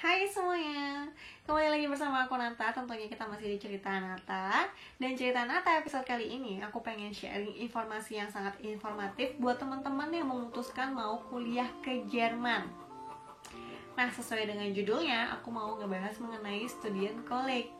Hai semuanya, kembali lagi bersama aku Nata. Tentunya kita masih di cerita Nata. Dan cerita Nata episode kali ini aku pengen sharing informasi yang sangat informatif buat teman-teman yang memutuskan mau kuliah ke Jerman. Nah, sesuai dengan judulnya, aku mau ngebahas mengenai student college.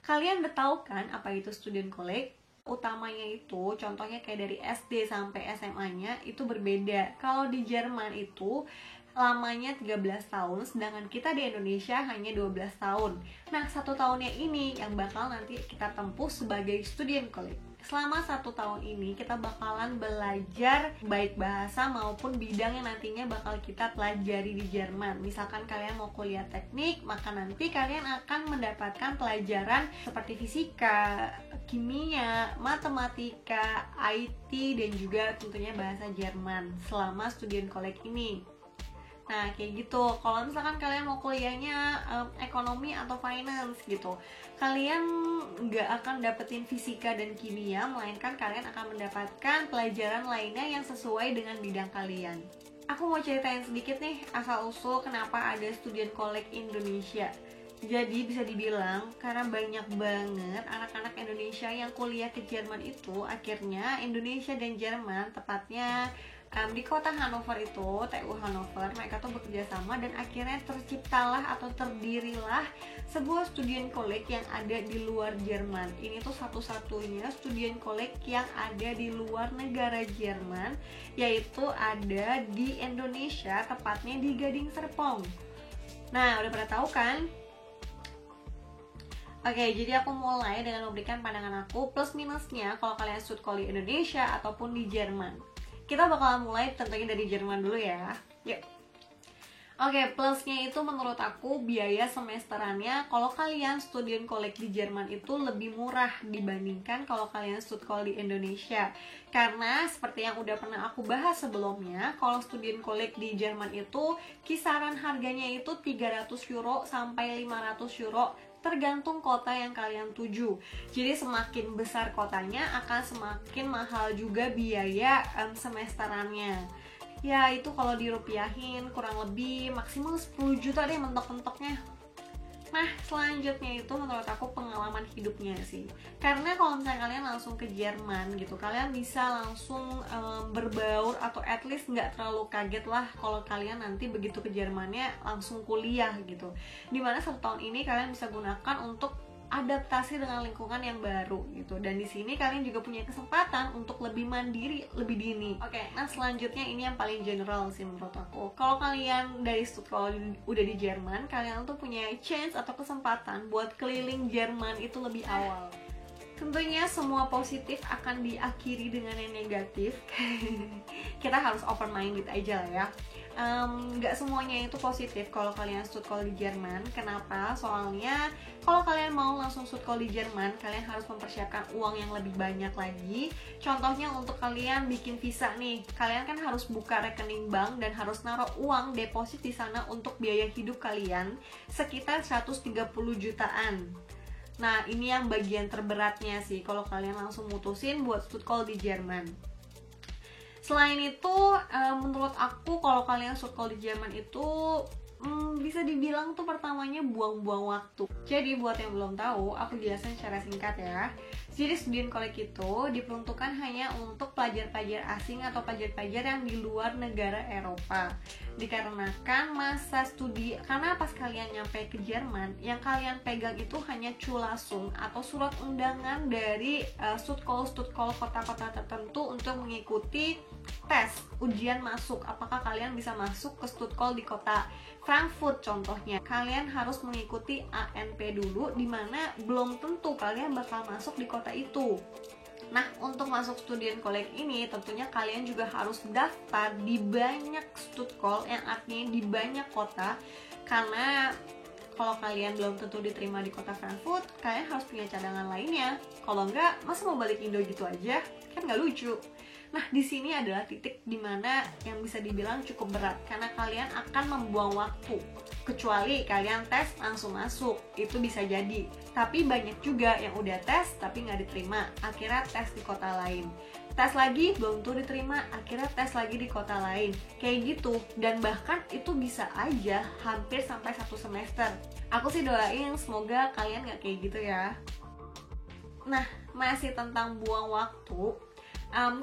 Kalian udah tahu kan apa itu student college? Utamanya itu, contohnya kayak dari SD sampai SMA-nya itu berbeda. Kalau di Jerman itu lamanya 13 tahun, sedangkan kita di Indonesia hanya 12 tahun. Nah, 1 tahunnya ini yang bakal nanti kita tempuh sebagai student college. Selama 1 tahun ini kita bakalan belajar baik bahasa maupun bidang yang nantinya bakal kita pelajari di Jerman. Misalkan kalian mau kuliah teknik, maka nanti kalian akan mendapatkan pelajaran seperti fisika, kimia, matematika, IT, dan juga tentunya bahasa Jerman selama student college ini. Nah, kayak gitu. Kalau misalkan kalian mau kuliahnya ekonomi atau finance gitu, kalian nggak akan dapetin fisika dan kimia, melainkan kalian akan mendapatkan pelajaran lainnya yang sesuai dengan bidang kalian. Aku mau ceritain sedikit nih asal-usul kenapa ada student college Indonesia. Jadi bisa dibilang karena banyak banget anak-anak Indonesia yang kuliah ke Jerman itu, akhirnya Indonesia dan Jerman, tepatnya di kota Hannover itu, TU Hannover, mereka tuh bekerja sama dan akhirnya terciptalah atau terdirilah sebuah student college yang ada di luar Jerman. Ini tuh satu-satunya student college yang ada di luar negara Jerman, yaitu ada di Indonesia, tepatnya di Gading Serpong. Nah, udah pada tahu kan? Oke, jadi aku mulai dengan memberikan pandangan aku plus minusnya kalau kalian student di Indonesia ataupun di Jerman. Kita bakalan mulai tentunya dari Jerman dulu ya. Yuk. Oke, plusnya itu menurut aku biaya semesterannya kalau kalian student college di Jerman itu lebih murah dibandingkan kalau kalian student di Indonesia. Karena seperti yang udah pernah aku bahas sebelumnya, kalau student college di Jerman itu kisaran harganya itu 300 euro sampai 500 euro tergantung kota yang kalian tuju. Jadi semakin besar kotanya akan semakin mahal juga biaya semesterannya. Ya itu kalau dirupiahin kurang lebih maksimal 10 juta deh mentok-mentoknya. Nah, selanjutnya itu menurut aku pengalaman hidupnya sih. Karena kalau misalnya kalian langsung ke Jerman gitu, kalian bisa langsung berbaur atau at least nggak terlalu kaget lah kalau kalian nanti begitu ke Jermannya langsung kuliah gitu. Dimana 1 tahun ini kalian bisa gunakan untuk adaptasi dengan lingkungan yang baru gitu. Dan di sini kalian juga punya kesempatan untuk lebih mandiri lebih dini. Oke, nah selanjutnya ini yang paling general sih menurut aku. Kalau kalian dari kalau udah di Jerman, kalian tuh punya chance atau kesempatan buat keliling Jerman itu lebih awal. Tentunya semua positif akan diakhiri dengan yang negatif. Kita harus open minded aja lah ya. Nggak semuanya itu positif kalau kalian student di Jerman. Kenapa? Soalnya kalau kalian mau langsung student di Jerman, kalian harus mempersiapkan uang yang lebih banyak lagi. Contohnya untuk kalian bikin visa nih, kalian kan harus buka rekening bank dan harus naruh uang deposit di sana untuk biaya hidup kalian sekitar 130 jutaan. Nah, ini yang bagian terberatnya sih kalau kalian langsung mutusin buat student di Jerman. Selain itu, menurut aku kalau kalian student di Jerman itu bisa dibilang tuh pertamanya buang-buang waktu. Jadi buat yang belum tahu, aku jelasin secara singkat ya. Jadi student college itu diperuntukkan hanya untuk pelajar-pelajar asing atau pelajar-pelajar yang di luar negara Eropa. Dikarenakan masa studi, karena pas kalian nyampe ke Jerman, yang kalian pegang itu hanya culasum atau surat undangan dari studkol kota-kota tertentu untuk mengikuti tes ujian masuk. Apakah kalian bisa masuk ke studkol di kota Frankfurt contohnya. Kalian harus mengikuti ANP dulu, dimana belum tentu kalian bakal masuk di kota itu. Nah, untuk masuk student college ini tentunya kalian juga harus daftar di banyak studkol, yang artinya di banyak kota. Karena kalau kalian belum tentu diterima di kota Frankfurt, kalian harus punya cadangan lainnya. Kalau enggak, masa mau balik Indo gitu aja? Kan nggak lucu. Nah, di sini adalah titik dimana yang bisa dibilang cukup berat karena kalian akan membuang waktu. Kecuali kalian tes langsung masuk, itu bisa jadi. Tapi banyak juga yang udah tes tapi nggak diterima, akhirnya tes di kota lain. tes lagi belum tuh diterima, akhirnya tes lagi di kota lain, kayak gitu. Dan bahkan itu bisa aja hampir sampai 1 semester. Aku sih doain semoga kalian gak kayak gitu ya. Nah, masih tentang buang waktu,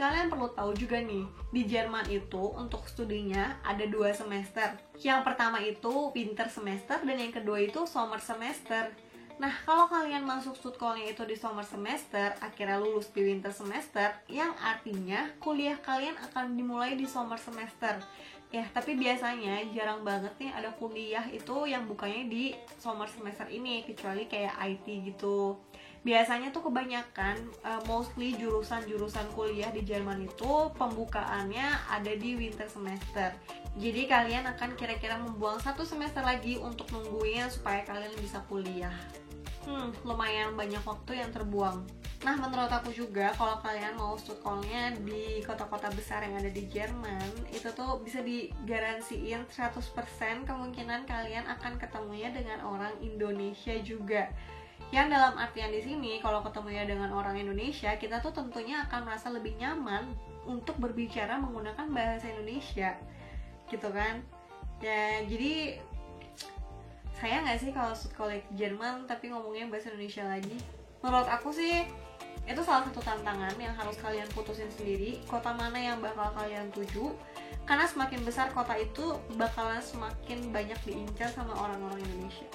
kalian perlu tahu juga nih, di Jerman itu untuk studinya ada 2 semester. Yang pertama itu winter semester dan yang kedua itu summer semester. Nah, kalau kalian masuk studkolnya itu di summer semester, akhirnya lulus di winter semester, yang artinya kuliah kalian akan dimulai di summer semester. Ya, tapi biasanya jarang banget nih ada kuliah itu yang bukanya di summer semester ini, kecuali kayak IT gitu. Biasanya tuh kebanyakan mostly jurusan-jurusan kuliah di Jerman itu pembukaannya ada di winter semester. Jadi kalian akan kira-kira membuang 1 semester lagi untuk nungguin supaya kalian bisa kuliah. Lumayan banyak waktu yang terbuang. Nah, menurut aku juga kalau kalian mau studkolnya di kota-kota besar yang ada di Jerman, itu tuh bisa digaransiin 100% kemungkinan kalian akan ketemunya dengan orang Indonesia juga. Yang dalam artian di sini, kalau ketemunya dengan orang Indonesia, kita tuh tentunya akan merasa lebih nyaman untuk berbicara menggunakan bahasa Indonesia, gitu kan? Ya, jadi sayang nggak sih kalau studkolek Jerman tapi ngomongnya bahasa Indonesia lagi? Menurut aku sih itu salah satu tantangan yang harus kalian putusin sendiri, kota mana yang bakal kalian tuju. Karena semakin besar kota itu, bakalan semakin banyak diincar sama orang-orang Indonesia.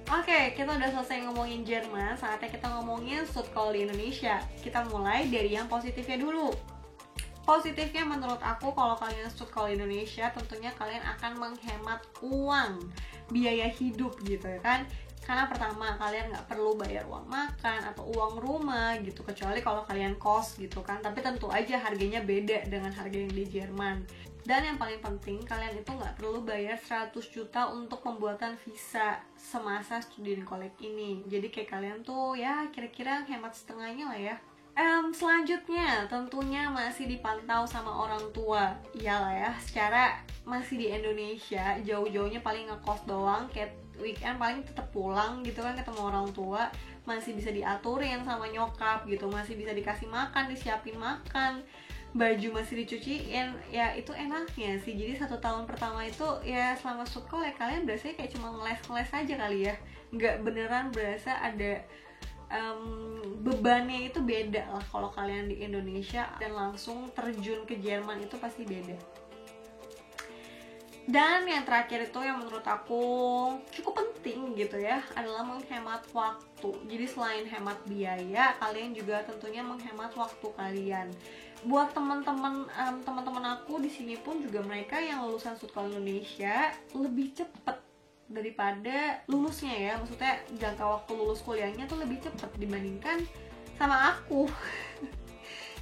Oke, kita udah selesai ngomongin Jerman, saatnya kita ngomongin studkol di Indonesia. Kita mulai dari yang positifnya dulu. Positifnya menurut aku kalau kalian studkol di Indonesia, tentunya kalian akan menghemat uang, biaya hidup gitu ya kan. Karena pertama, kalian nggak perlu bayar uang makan atau uang rumah gitu, kecuali kalau kalian kos gitu kan. Tapi tentu aja harganya beda dengan harga yang di Jerman. Dan yang paling penting, kalian itu nggak perlu bayar 100 juta untuk pembuatan visa semasa studi kolek ini. Jadi kayak kalian tuh ya kira-kira hemat setengahnya lah ya. Selanjutnya tentunya masih dipantau sama orang tua. Iyalah ya, secara masih di Indonesia, jauh-jauhnya paling ngekos doang, kayak weekend paling tetap pulang gitu kan ketemu orang tua. Masih bisa diaturin sama nyokap gitu, masih bisa dikasih makan, disiapin makan, baju masih dicuciin, ya itu enaknya sih. Jadi 1 tahun pertama itu ya selama studkol ya kalian berasa kayak cuma ngeles-ngeles aja kali ya, nggak beneran berasa ada bebannya. Itu beda lah kalau kalian di Indonesia dan langsung terjun ke Jerman, itu pasti beda. Dan yang terakhir itu yang menurut aku cukup penting gitu ya, adalah menghemat waktu. Jadi selain hemat biaya, kalian juga tentunya menghemat waktu kalian. Buat teman-teman aku di sini pun juga, mereka yang lulusan studkol Indonesia lebih cepet daripada lulusnya ya. Maksudnya jangka waktu lulus kuliahnya tuh lebih cepet dibandingkan sama aku.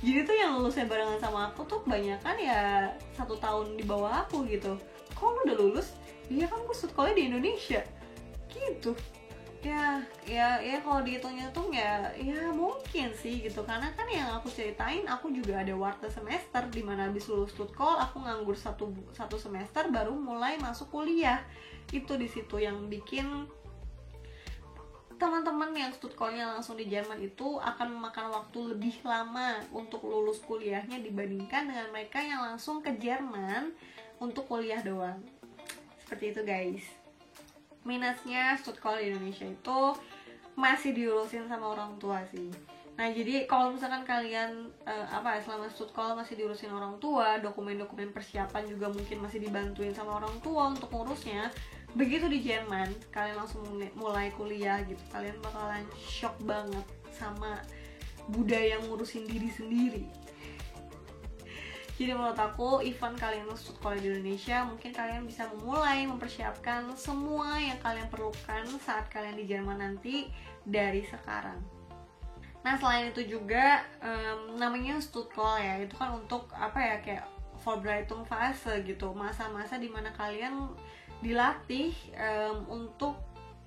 Jadi tuh yang lulusnya barengan sama aku tuh kebanyakan ya 1 tahun di bawah aku gitu. Kok lu udah lulus? Iya kan gue studkolnya di Indonesia gitu. Ya kalau dihitungnya tuh ya mungkin sih gitu. Karena kan yang aku ceritain, aku juga ada warta semester dimana habis lulus studkol aku nganggur satu semester baru mulai masuk kuliah. Itu di situ yang bikin teman-teman yang studkolnya langsung di Jerman itu akan memakan waktu lebih lama untuk lulus kuliahnya dibandingkan dengan mereka yang langsung ke Jerman untuk kuliah doang. Seperti itu guys. Minusnya studkol di Indonesia itu masih diurusin sama orang tua sih. Nah jadi kalau misalkan kalian selama studkol masih diurusin orang tua, dokumen-dokumen persiapan juga mungkin masih dibantuin sama orang tua untuk ngurusnya. Begitu di Jerman, kalian langsung mulai kuliah gitu, kalian bakalan shock banget sama budaya ngurusin diri sendiri. Jadi menurut aku, even kalian studkol di Indonesia, mungkin kalian bisa memulai mempersiapkan semua yang kalian perlukan saat kalian di Jerman nanti dari sekarang. Nah selain itu juga namanya studkol ya, itu kan untuk kayak Vorbereitung fase gitu, masa-masa dimana kalian dilatih untuk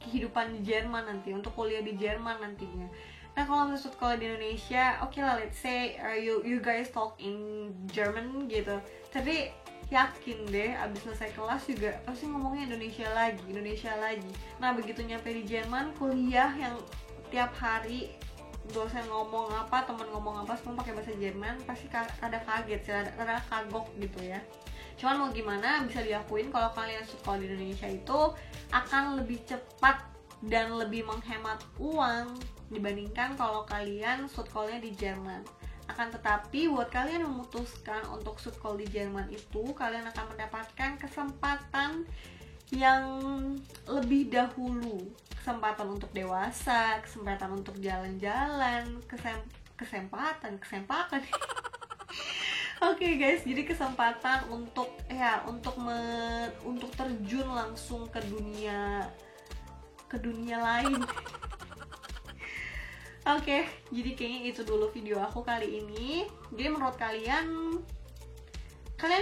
kehidupan di Jerman nanti, untuk kuliah di Jerman nantinya. Nah kalau misalnya studkol di Indonesia, oke lah, let's say you guys talk in German gitu, tapi yakin deh abis selesai kelas juga pasti ngomongnya Indonesia lagi. Nah begitu nyampe di Jerman, kuliah yang tiap hari dosen ngomong apa, temen ngomong apa, semua pakai bahasa Jerman, pasti ada kaget sih, ada kagok gitu ya. Cuman mau gimana, bisa diakuin kalau kalian sekolah di Indonesia itu akan lebih cepat dan lebih menghemat uang dibandingkan kalau kalian sekolahnya di Jerman. Akan tetapi buat kalian yang memutuskan untuk sekolah di Jerman itu, kalian akan mendapatkan kesempatan yang lebih dahulu, kesempatan untuk dewasa, kesempatan untuk jalan-jalan, kesempatan Oke guys, jadi kesempatan untuk untuk terjun langsung ke dunia lain. Oke, jadi kayaknya itu dulu video aku kali ini. Jadi menurut kalian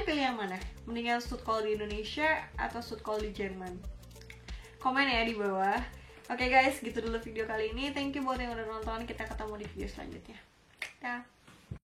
pilih yang mana? Mendingan sekolah di Indonesia atau sekolah di Jerman? Komen ya di bawah. Oke guys, gitu dulu video kali ini. Thank you buat yang udah nonton. Kita ketemu di video selanjutnya. Dah.